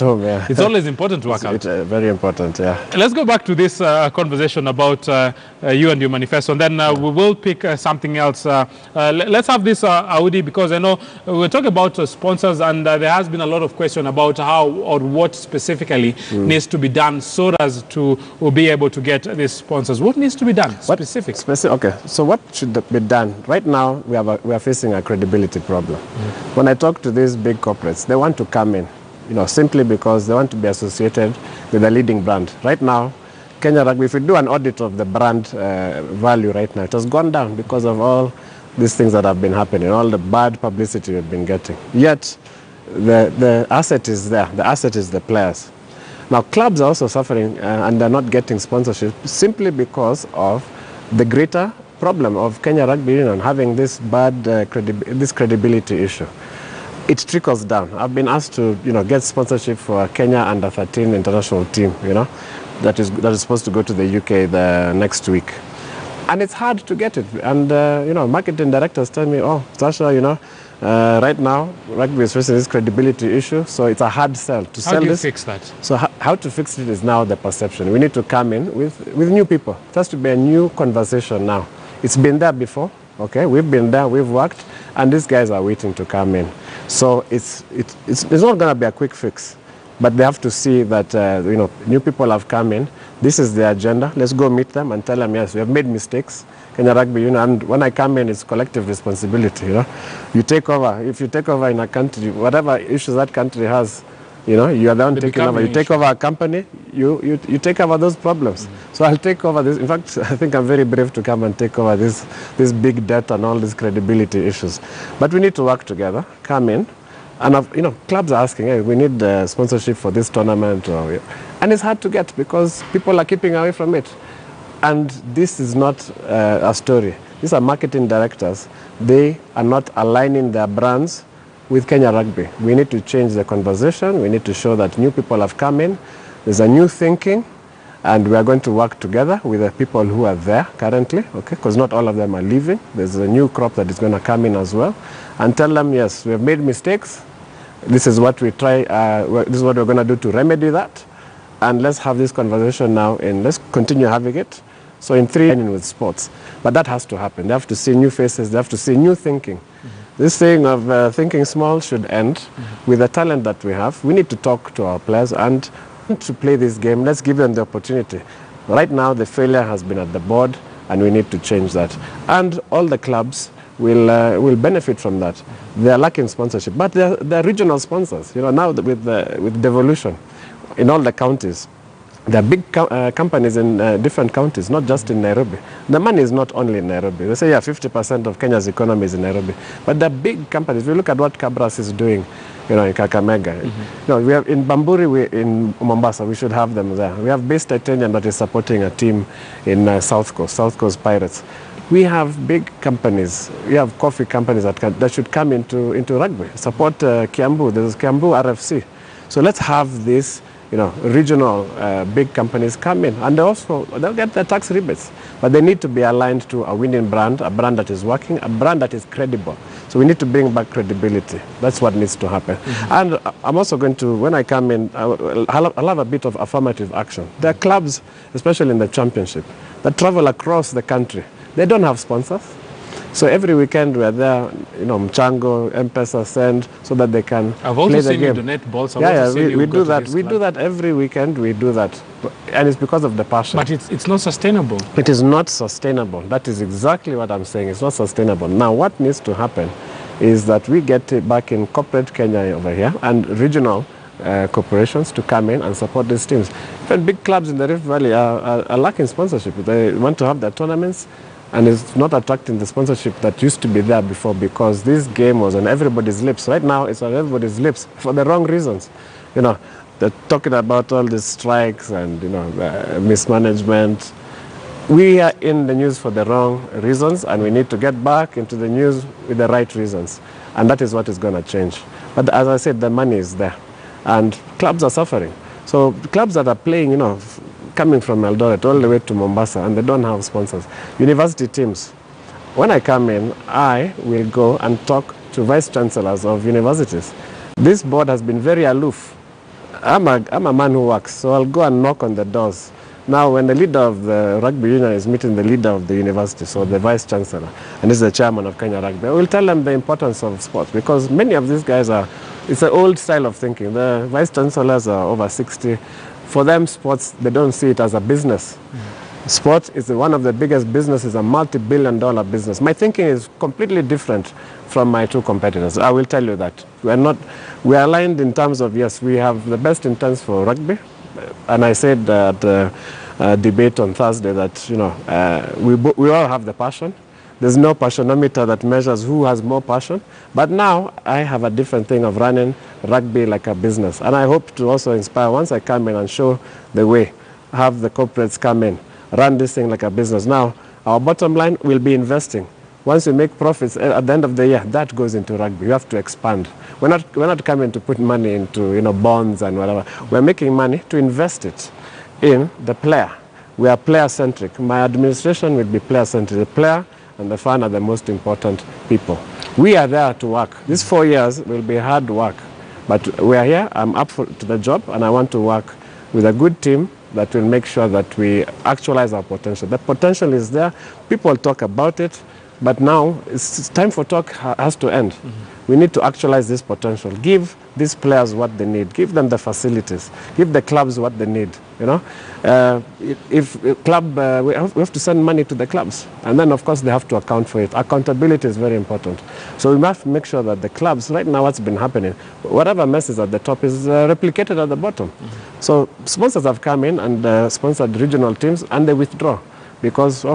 at home, yeah. It's always important to work out. It's very important, yeah. Let's go back to this conversation about you and your manifesto, and then we will pick something else. Let's have this, Audi, because I know we're talking about sponsors, and there has been a lot of question about how or what specifically needs to be done so as to be able to get these sponsors. What needs to be done specifically? Okay, so what should be done? Right now, we are facing a credibility problem. When I talk to these big corporates, they want to come in, simply because they want to be associated with a leading brand. Right now, Kenya Rugby, if we do an audit of the brand value right now, it has gone down because of all these things that have been happening, all the bad publicity we've been getting. Yet, the asset is there. The asset is the players. Now, clubs are also suffering and they're not getting sponsorship simply because of the greater problem of Kenya Rugby Union having this bad this credibility issue. It trickles down. I've been asked to get sponsorship for a Kenya under-13 international team, that is supposed to go to the UK the next week. And it's hard to get it. And, marketing directors tell me, oh, Sasha, right now, rugby is facing this credibility issue, so it's a hard sell to sell this. How do you fix that? So how to fix it is now the perception. We need to come in with new people. It has to be a new conversation now. It's been there before, okay? We've been there, we've worked, and these guys are waiting to come in. So it's not going to be a quick fix, but they have to see that new people have come in. This is the agenda. Let's go meet them and tell them, yes, we have made mistakes. Kenya Rugby Union, and when I come in, it's collective responsibility. You take over. If you take over in a country, whatever issues that country has, you are the one taking over. You take over a company, you take over those problems. So I'll take over this. In fact, I think I'm very brave to come and take over this big debt and all these credibility issues. But we need to work together. Come in. And clubs are asking, hey, we need sponsorship for this tournament, and it's hard to get because people are keeping away from it. And this is not a story. These are marketing directors. They are not aligning their brands with Kenya Rugby. We need to change the conversation. We need to show that new people have come in. There's a new thinking, and we are going to work together with the people who are there currently, okay? Because not all of them are leaving. There's a new crop that is going to come in as well, and tell them, yes, we have made mistakes. This is what we try. This is what we're going to do to remedy that, and let's have this conversation now, and let's continue having it. So in 3 years with sports, but that has to happen. They have to see new faces. They have to see new thinking. This thing of thinking small should end. With the talent that we have, we need to talk to our players and to play this game. Let's give them the opportunity. Right now, the failure has been at the board, and we need to change that. And all the clubs will benefit from that. They are lacking sponsorship, but they're regional sponsors. Now with devolution in all the counties. There are big companies in different counties, not just in Nairobi. The money is not only in Nairobi. They say, yeah, 50% of Kenya's economy is in Nairobi. But the big companies, we look at what Cabras is doing, in Kakamega. We have in Bamburi, in Mombasa, we should have them there. We have Base Titanium that is supporting a team in South Coast Pirates. We have big companies. We have coffee companies that should come into rugby. Support Kiambu. There's Kiambu RFC. So let's have this. Regional big companies come in, and they'll get their tax rebates. But they need to be aligned to a winning brand, a brand that is working, a brand that is credible. So we need to bring back credibility. That's what needs to happen. And I'm also going to, when I come in, I'll have a bit of affirmative action. There are clubs, especially in the championship, that travel across the country. They don't have sponsors. So every weekend we're there, Mchango, M-Pesa send, so that they can I've also play the seen game. You donate balls. We do that. We do that every weekend. We do that, and it's because of the passion. But it's not sustainable. It is not sustainable. That is exactly what I'm saying. It's not sustainable. Now, what needs to happen is that we get it back in corporate Kenya over here and regional corporations to come in and support these teams. Even big clubs in the Rift Valley are lacking sponsorship. They want to have their tournaments, and it's not attracting the sponsorship that used to be there before, because this game was on everybody's lips. Right now, it's on everybody's lips for the wrong reasons. They're talking about all these strikes and, mismanagement. We are in the news for the wrong reasons, and we need to get back into the news with the right reasons. And that is what is going to change. But as I said, the money is there, and clubs are suffering. So clubs that are playing, coming from Eldoret all the way to Mombasa, and they don't have sponsors. University teams. When I come in, I will go and talk to vice chancellors of universities. This board has been very aloof. I'm a man who works, so I'll go and knock on the doors. Now, when the leader of the rugby union is meeting the leader of the university, so the vice chancellor, and this is the chairman of Kenya Rugby, I will tell them the importance of sports, because many of these guys it's an old style of thinking. The vice chancellors are over 60. For them, sports, they don't see it as a business. Sport is one of the biggest businesses, a multi-billion-dollar business. My thinking is completely different from my two competitors. I will tell you that. We are aligned in terms of, yes, we have the best intents for rugby. And I said at the debate on Thursday that, you know, we all have the passion. There's no passionometer that measures who has more passion. But now I have a different thing of running rugby like a business. And I hope to also inspire, once I come in and show the way, have the corporates come in, run this thing like a business. Now, our bottom line will be investing. Once we make profits at the end of the year, that goes into rugby. You have to expand. We're not coming to put money into, you know, bonds and whatever. We're making money to invest it in the player. We are player-centric. My administration will be player-centric. The player and the fan are the most important people. We are there to work. These 4 years will be hard work. But we are here. I'm up to the job, and I want to work with a good team that will make sure that we actualize our potential. The potential is there. People talk about it. But now, it's time for talk has to end. We need to actualize this potential. Give these players what they need. Give them the facilities. Give the clubs what they need. You know, if a club, we have to send money to the clubs, and then of course they have to account for it. Accountability is very important. So we must make sure that the clubs, right now, what's been happening, whatever mess is at the top is replicated at the bottom. So sponsors have come in and sponsored regional teams, and they withdraw because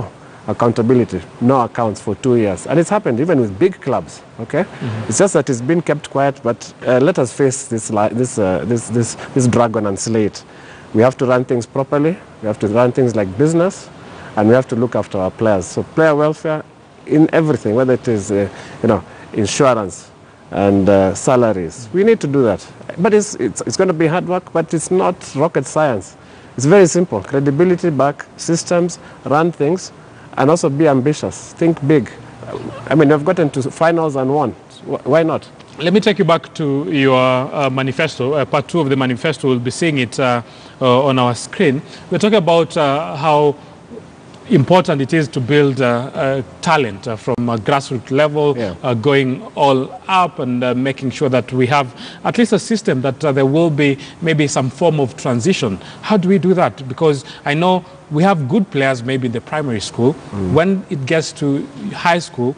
accountability, no accounts for 2 years. And it's happened even with big clubs, okay? It's just that it's been kept quiet, but let us face this dragon and slay it. We have to run things properly, we have to run things like business, and we have to look after our players. So player welfare in everything, whether it is, you know, insurance and salaries. We need to do that. But it's going to be hard work, but it's not rocket science. It's very simple. Credibility back, systems, run things, and also be ambitious. Think big. I mean, we've gotten to finals and won. Why not? Let me take you back to your manifesto. Part 2 of the manifesto, we'll be seeing it on our screen. We're talking about how important it is to build talent from a grassroots level, going all up, and making sure that we have at least a system that there will be maybe some form of transition. How do we do that? Because I know we have good players maybe in the primary school. When it gets to high school,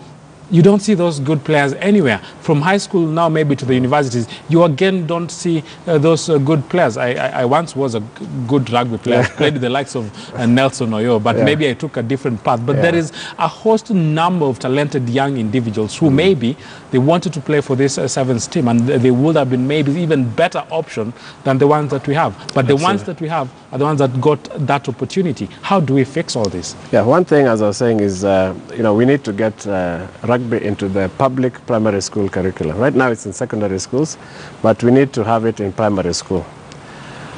you don't see those good players anywhere. From high school now maybe to the universities, you again don't see those good players. I once was a good rugby player, played with the likes of Nelson Oyo, but maybe I took a different path. But there is a host number of talented young individuals who maybe they wanted to play for this sevens team, and they would have been maybe even better option than the ones that we have. But the ones that we have are the ones that got that opportunity. How do we fix all this? Yeah, one thing, as I was saying, is you know, we need to get rugby into the public primary school curriculum. Right now it's in secondary schools, but we need to have it in primary school.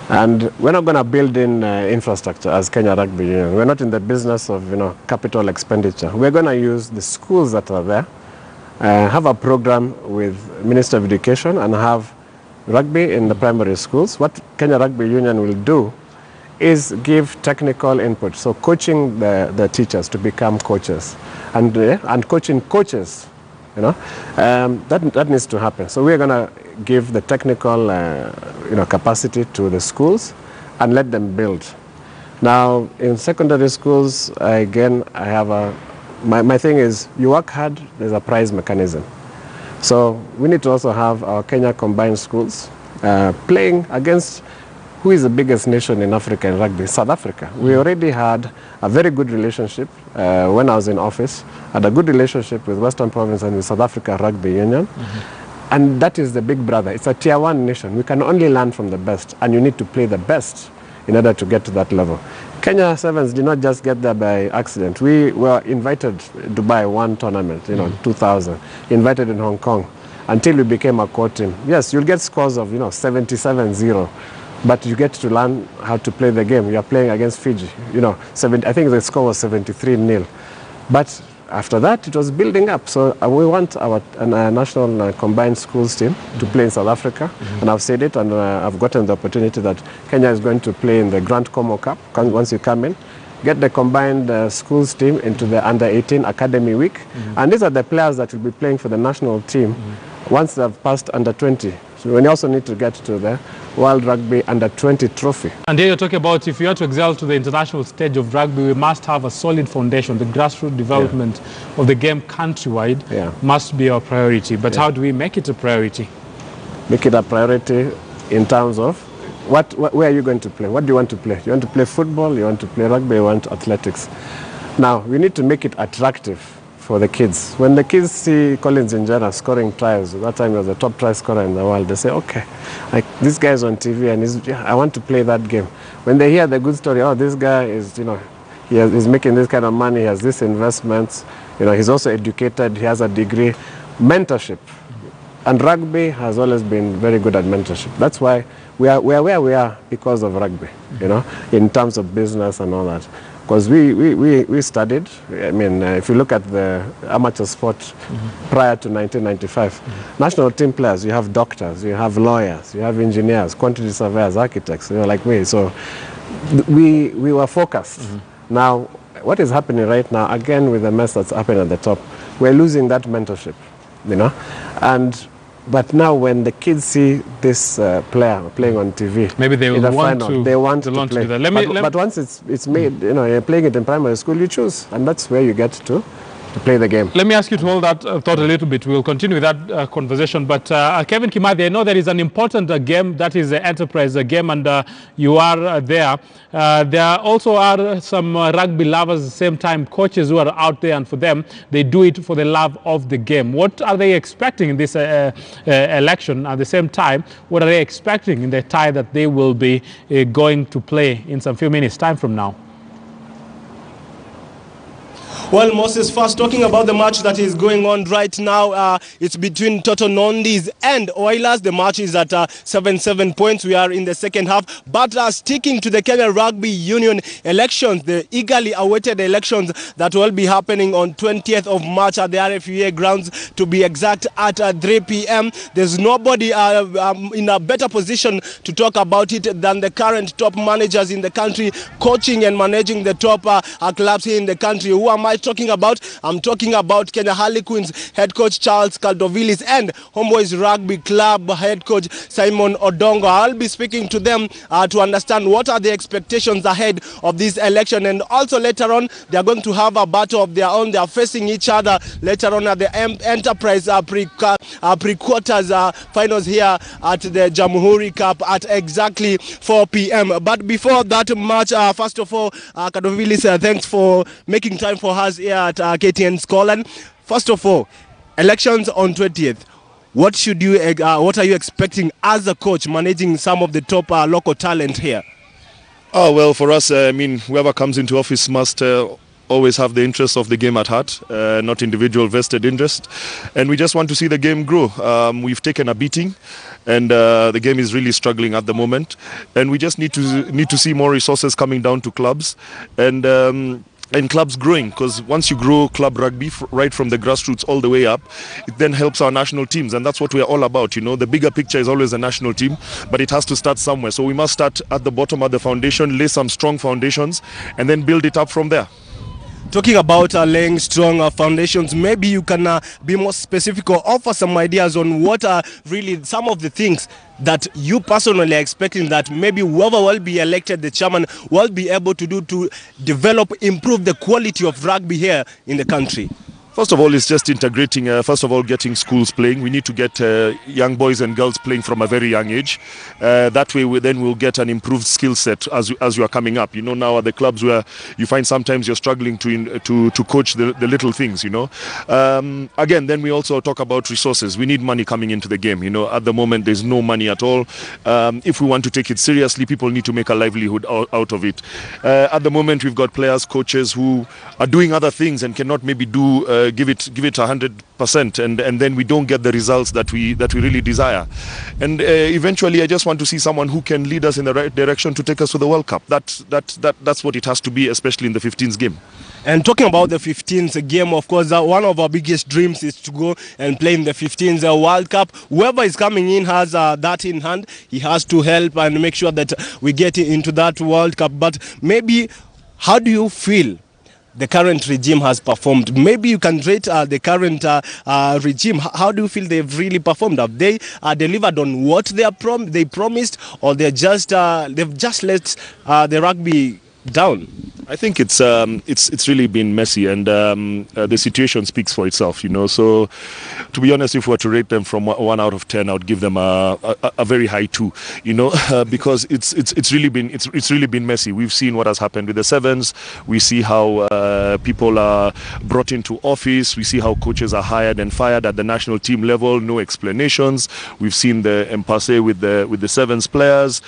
And we're not going to build in infrastructure as Kenya Rugby Union. We're not in the business of, you know, capital expenditure. We're going to use the schools that are there, have a program with Minister of Education, and have rugby in the primary schools. What Kenya Rugby Union will do is give technical input, so coaching the teachers to become coaches, and coaching coaches, you know, that needs to happen. So we're going to give the technical, you know, capacity to the schools and let them build. Now, in secondary schools, again, I have my thing is, you work hard, there's a prize mechanism. So we need to also have our Kenya combined schools playing against who is the biggest nation in Africa in rugby? South Africa. We already had a very good relationship when I was in office, had a good relationship with Western Province and with South Africa Rugby Union. And that is the big brother. It's a tier 1 nation. We can only learn from the best, and you need to play the best in order to get to that level. Kenya Sevens did not just get there by accident. We were invited to Dubai one tournament, you know, 2000, invited in Hong Kong, until we became a core team. Yes, you'll get scores of, you know, 77-0. But you get to learn how to play the game. You are playing against Fiji. You know, I think the score was 73-0. But after that, it was building up. So we want our national combined schools team to play in South Africa. And I've said it, and I've gotten the opportunity that Kenya is going to play in the Grand Como Cup once you come in. Get the combined schools team into the under-18 academy week. And these are the players that will be playing for the national team once they've passed under-20. So we also need to get to the World Rugby Under-20 trophy. And here you're talking about if you are to excel to the international stage of rugby, we must have a solid foundation. The grassroots development of the game countrywide must be our priority. But how do we make it a priority? Make it a priority in terms of where are you going to play? What do you want to play? You want to play football, you want to play rugby, you want athletics. Now, we need to make it attractive for the kids. When the kids see Collins Injera scoring tries, that time he was the top try scorer in the world, they say, okay, like this guy's on TV and I want to play that game. When they hear the good story, oh, this guy is, he's making this kind of money, he has this investments, he's also educated, he has a degree. Mentorship. And rugby has always been very good at mentorship. That's why we are where we are because of rugby, in terms of business and all that. Because we studied, if you look at the amateur sport prior to 1995, national team players, you have doctors, you have lawyers, you have engineers, quantity surveyors, architects, like me. So we were focused. Now, what is happening right now, again with the mess that's happening at the top, we're losing that mentorship, But now when the kids see this player playing on TV, maybe they will want to play. Do that. But once it's made, you're playing it in primary school, you choose. And that's where you get to play the game. Let me ask you to hold that thought a little bit. We'll continue with that conversation. But Kevin Kimathi, I know there is an important game, that is the Enterprise game, and you are there. There also are some rugby lovers at the same time, coaches who are out there, and for them, they do it for the love of the game. What are they expecting in this election? At the same time, what are they expecting in the tie that they will be going to play in some few minutes' time from now? Well, Moses, first talking about the match that is going on right now, it's between Toto Nondis and Oilers. The match is at 7 points. We are in the second half. But sticking to the Kenya Rugby Union elections, the eagerly awaited elections that will be happening on 20th of March at the RFUA grounds, to be exact, at 3 p.m. There's nobody in a better position to talk about it than the current top managers in the country, coaching and managing the top clubs here in the country. Who am I talking about? I'm talking about Kenya Harlequins head coach Charles Caldovilis and Homeboys Rugby Club head coach Simon Odongo. I'll be speaking to them to understand what are the expectations ahead of this election, and also later on they are going to have a battle of their own. They are facing each other later on at the Enterprise pre-quarters finals here at the Jamhuri Cup at exactly 4 p.m. But before that match, first of all, Caldovilis, thanks for making time for us here at KTN Scotland. First of all, elections on 20th. What are you expecting as a coach managing some of the top local talent here? Oh, well, for us, whoever comes into office must always have the interests of the game at heart, not individual vested interest. And we just want to see the game grow. We've taken a beating, and the game is really struggling at the moment. And we just need to see more resources coming down to clubs, and clubs growing, because once you grow club rugby right from the grassroots all the way up, it then helps our national teams, and that's what we're all about. The bigger picture is always a national team, but it has to start somewhere. So we must start at the bottom of the foundation, lay some strong foundations, and then build it up from there. Talking about laying strong foundations, maybe you can be more specific or offer some ideas on what are really some of the things that you personally are expecting that maybe whoever will be elected, the chairman, will be able to do to develop, improve the quality of rugby here in the country. First of all, it's just integrating, getting schools playing. We need to get young boys and girls playing from a very young age. That way, we'll get an improved skill set as you are coming up. Now at the clubs where you find sometimes you're struggling to coach the little things, Again, then we also talk about resources. We need money coming into the game. At the moment, there's no money at all. If we want to take it seriously, people need to make a livelihood out of it. At the moment, we've got players, coaches who are doing other things and cannot maybe do give it 100%, and then we don't get the results that we really desire. And eventually, I just want to see someone who can lead us in the right direction to take us to the World Cup. That's what it has to be, especially in the 15th game. And talking about the 15th game, of course, one of our biggest dreams is to go and play in the 15th World Cup. Whoever is coming in has that in hand. He has to help and make sure that we get into that World Cup. But maybe, how do you feel the current regime has performed? Maybe you can rate the current regime. How do you feel they've really performed? Have they delivered on what they promised, or they've just let the rugby down? I think it's really been messy, and the situation speaks for itself, you know. So, to be honest, if we were to rate them from 1 out of 10, I would give them a very high 2, you know, because it's really been messy. We've seen what has happened with the Sevens. We see how people are brought into office. We see how coaches are hired and fired at the national team level. No explanations. We've seen the impasse with the Sevens players.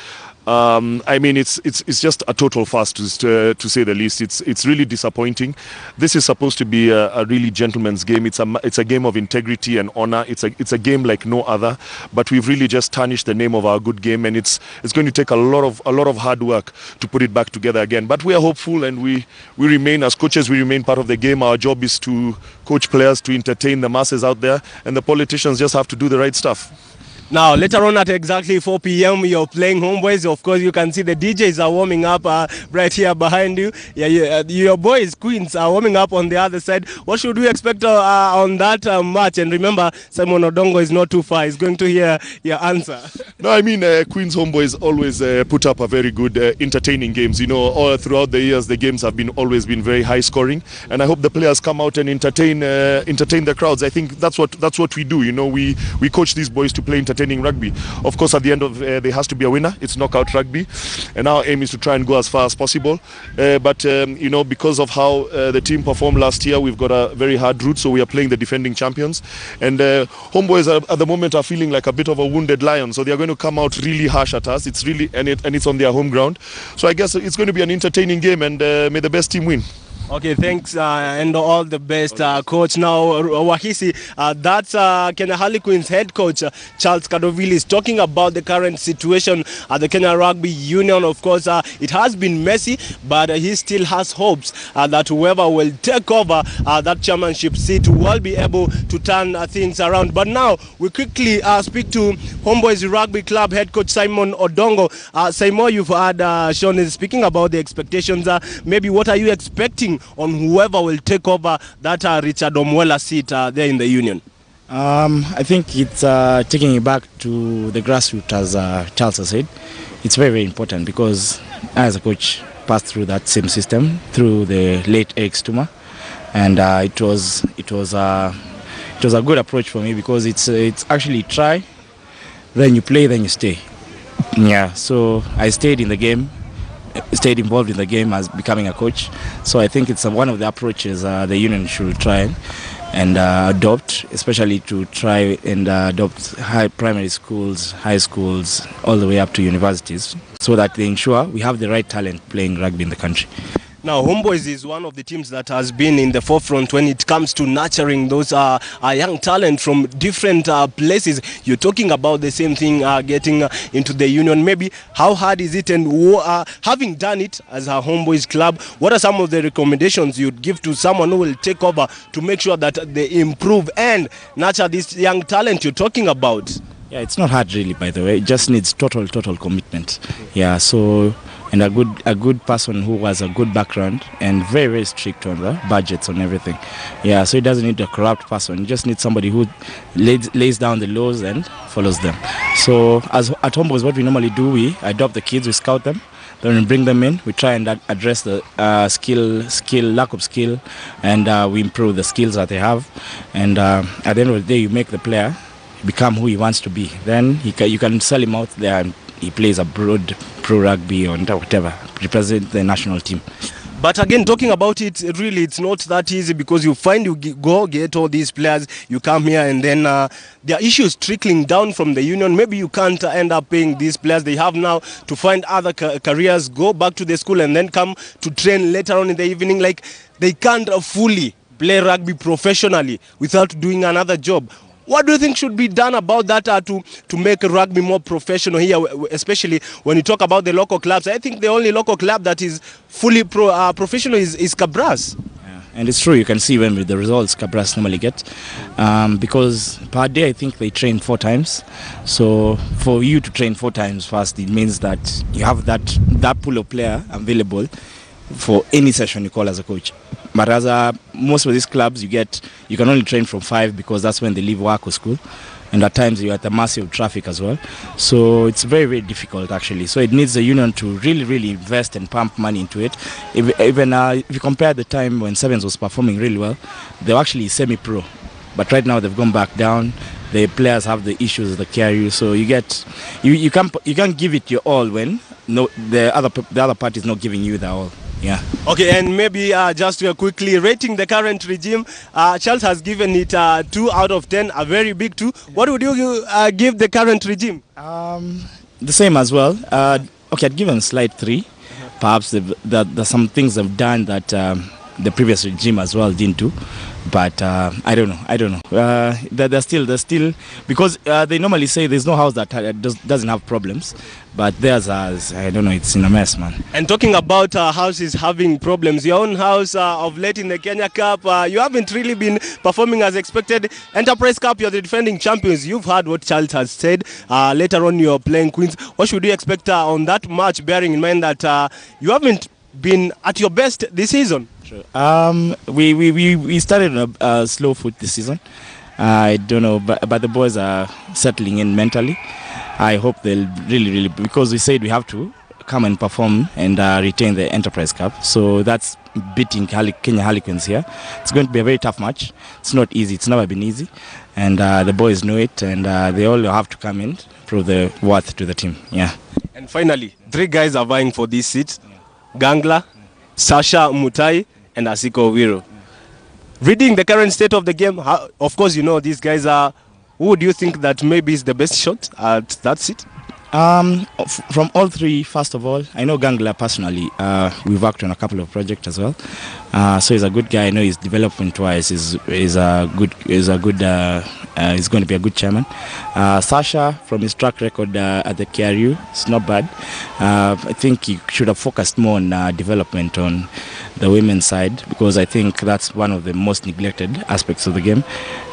I mean, it's just a total farce to say the least. It's really disappointing. This is supposed to be a really gentleman's game. It's a game of integrity and honor. It's a game like no other. But we've really just tarnished the name of our good game, and it's going to take a lot of hard work to put it back together again. But we are hopeful, and we remain, as coaches, we remain part of the game. Our job is to coach players, to entertain the masses out there, and the politicians just have to do the right stuff. Now, later on at exactly 4 p.m, you're playing Homeboys. Of course, you can see the DJs are warming up right here behind you. Yeah, your boys, Queens, are warming up on the other side. What should we expect on that match? And remember, Simon Odongo is not too far. He's going to hear your answer. No, I mean, Queens Homeboys always put up a very good, entertaining games. You know, all throughout the years, the games have always been very high scoring. And I hope the players come out and entertain the crowds. I think that's what we do. You know, we coach these boys to play entertaining rugby. Of course, at the end of there has to be a winner. It's knockout rugby, and our aim is to try and go as far as possible. But you know, because of how the team performed last year, we've got a very hard route. So we are playing the defending champions, and Homeboys at the moment are feeling like a bit of a wounded lion. So they are going to come out really harsh at us. It's really and it's on their home ground. So I guess it's going to be an entertaining game, and may the best team win. Okay, thanks and all the best, coach. Now, Wahisi, that's Kenya Harlequins head coach Charles Kadovili is talking about the current situation at the Kenya Rugby Union. Of course, it has been messy, but he still has hopes that whoever will take over that chairmanship seat will be able to turn things around. But now, we quickly speak to Homeboys Rugby Club head coach Simon Odongo. Simon, you've heard Sean is speaking about the expectations. Maybe what are you expecting on whoever will take over that Richard Omwela seat there in the union? I think it's taking it back to the grassroots, as Charles has said. It's very, very important because I, as a coach, passed through that same system through the late Eric Stuma, and it was a good approach for me because it's actually try, then you play, then you stay. Yeah, so I stayed in the game. Stayed involved in the game as becoming a coach. So I think it's one of the approaches the union should try and adopt, especially to try and adopt primary schools, high schools, all the way up to universities, so that they ensure we have the right talent playing rugby in the country. Now, Homeboys is one of the teams that has been in the forefront when it comes to nurturing those young talent from different places. You're talking about the same thing, getting into the union. Maybe how hard is it? And having done it as a Homeboys club, what are some of the recommendations you'd give to someone who will take over to make sure that they improve and nurture this young talent you're talking about? Yeah, it's not hard really, by the way. It just needs total commitment. Yeah, so... and a good person who has a good background and very, very strict on the budgets on everything. Yeah, so it doesn't need a corrupt person. You just need somebody who lays down the laws and follows them. So as at Homeboys, what we normally do, we adopt the kids, we scout them, then we bring them in, we try and address the lack of skill, and we improve the skills that they have. And at the end of the day, you make the player become who he wants to be. Then you can sell him out there and he plays abroad, pro rugby or whatever, represent the national team. But again, talking about it, really, it's not that easy because you find you go get all these players, you come here and then there are issues trickling down from the union. Maybe you can't end up paying these players. They have now to find other careers, go back to the school and then come to train later on in the evening. Like, they can't fully play rugby professionally without doing another job. What do you think should be done about that to make rugby more professional here, especially when you talk about the local clubs? I think the only local club that is fully professional is Cabras. And it's true, you can see when with the results Cabras normally get, because per day I think they train 4 times. So for you to train 4 times fast, it means that you have that pool of player available for any session you call as a coach. But as most of these clubs, you can only train from 5 because that's when they leave work or school. And at times you're at the mercy of traffic as well. So it's very, very difficult actually. So it needs the union to really, really invest and pump money into it. Even if you compare the time when Sevens was performing really well, they were actually semi-pro. But right now they've gone back down. The players have the issues that carry you. So you can't give it your all when the other party is not giving you the all. Yeah. Okay, and maybe just quickly rating the current regime, Charles has given it 2 out of 10, a very big 2. What would you give the current regime? The same as well. Okay, I'd give them a slight 3. Perhaps there's some things they've done that the previous regime as well didn't do. But I don't know. They're still because they normally say there's no house that doesn't have problems, but theirs has, I don't know, it's in a mess, man. And talking about houses having problems, your own house of late in the Kenya Cup, you haven't really been performing as expected. Enterprise Cup, you're the defending champions. You've heard what Charles has said. Later on, you're playing Queens. What should you expect on that match, bearing in mind that you haven't been at your best this season? We started on a slow foot this season. I don't know, but the boys are settling in mentally. I hope they'll really, because we said we have to come and perform and retain the Enterprise Cup. So that's beating Kenya Harlequins here. It's going to be a very tough match. It's not easy. It's never been easy. And the boys know it, and they all have to come in, prove the worth to the team. Yeah. And finally, 3 guys are vying for this seat. Gangla, Sasha Mutai, and Asiko Wiro. Reading the current state of the game, of course, you know these guys are. Who would you think that maybe is the best shot at that seat? From all 3, first of all, I know Gangla personally. We've worked on a couple of projects as well. So he's a good guy. I know his development-wise is going to be a good chairman. Sasha, from his track record at the KRU, it's not bad. I think he should have focused more on development on the women's side, because I think that's one of the most neglected aspects of the game.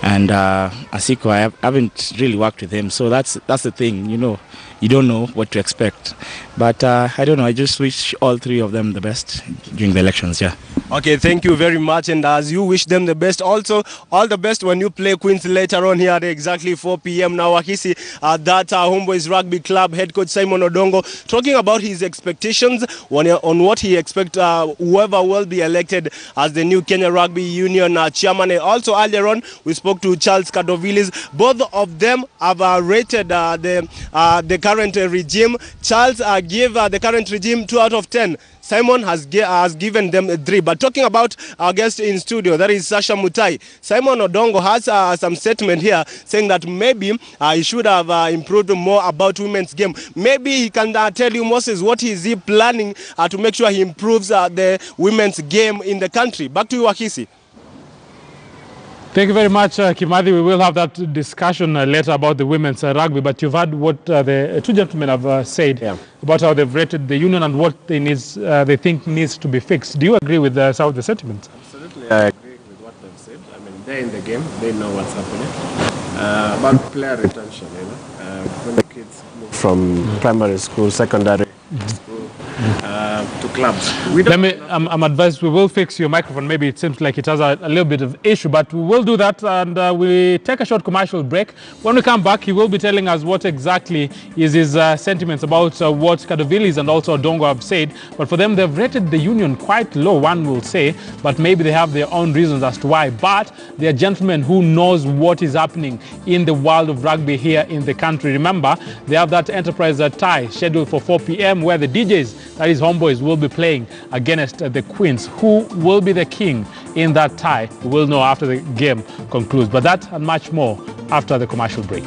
And Asiko, I haven't really worked with him, so that's the thing, you know. You don't know what to expect. But I don't know, I just wish all 3 of them the best during the elections, yeah. Okay, thank you very much. And as you wish them the best, also all the best when you play Queens later on here at exactly 4 p.m. Now, Wakisi, that Homeboys Rugby Club head coach Simon Odongo talking about his expectations on what he expects whoever will be elected as the new Kenya Rugby Union chairman. And also earlier on, we spoke to Charles Kadovilis. Both of them have rated the current regime. Charles gave the current regime 2 out of 10. Simon has given them 3. But talking about our guest in studio, that is Sasha Mutai. Simon Odongo has some statement here saying that maybe he should have improved more about women's game. Maybe he can tell you, Moses, what is he planning to make sure he improves the women's game in the country. Back to you, Wakisi. Thank you very much, Kimathi. We will have that discussion later about the women's rugby, but you've heard what the 2 gentlemen have said about how they've rated the union and what they think needs to be fixed. Do you agree with some of the sentiments? Absolutely, I agree with what they've said. I mean, they're in the game, they know what's happening. About player retention, you know, when the kids move from primary school, secondary school, to clubs. I'm advised we will fix your microphone. Maybe it seems like it has a little bit of issue, but we will do that, and we take a short commercial break. When we come back, he will be telling us what exactly is his sentiments about what Kadovilis and also Odongo have said. But for them, they've rated the union quite low, one will say, but maybe they have their own reasons as to why. But they are gentlemen who knows what is happening in the world of rugby here in the country. Remember, they have that Enterprise tie scheduled for 4 p.m. where the DJs, that is Homeboys, will be playing against the Queens. Who will be the king in that tie? We will know after the game concludes. But that and much more after the commercial break.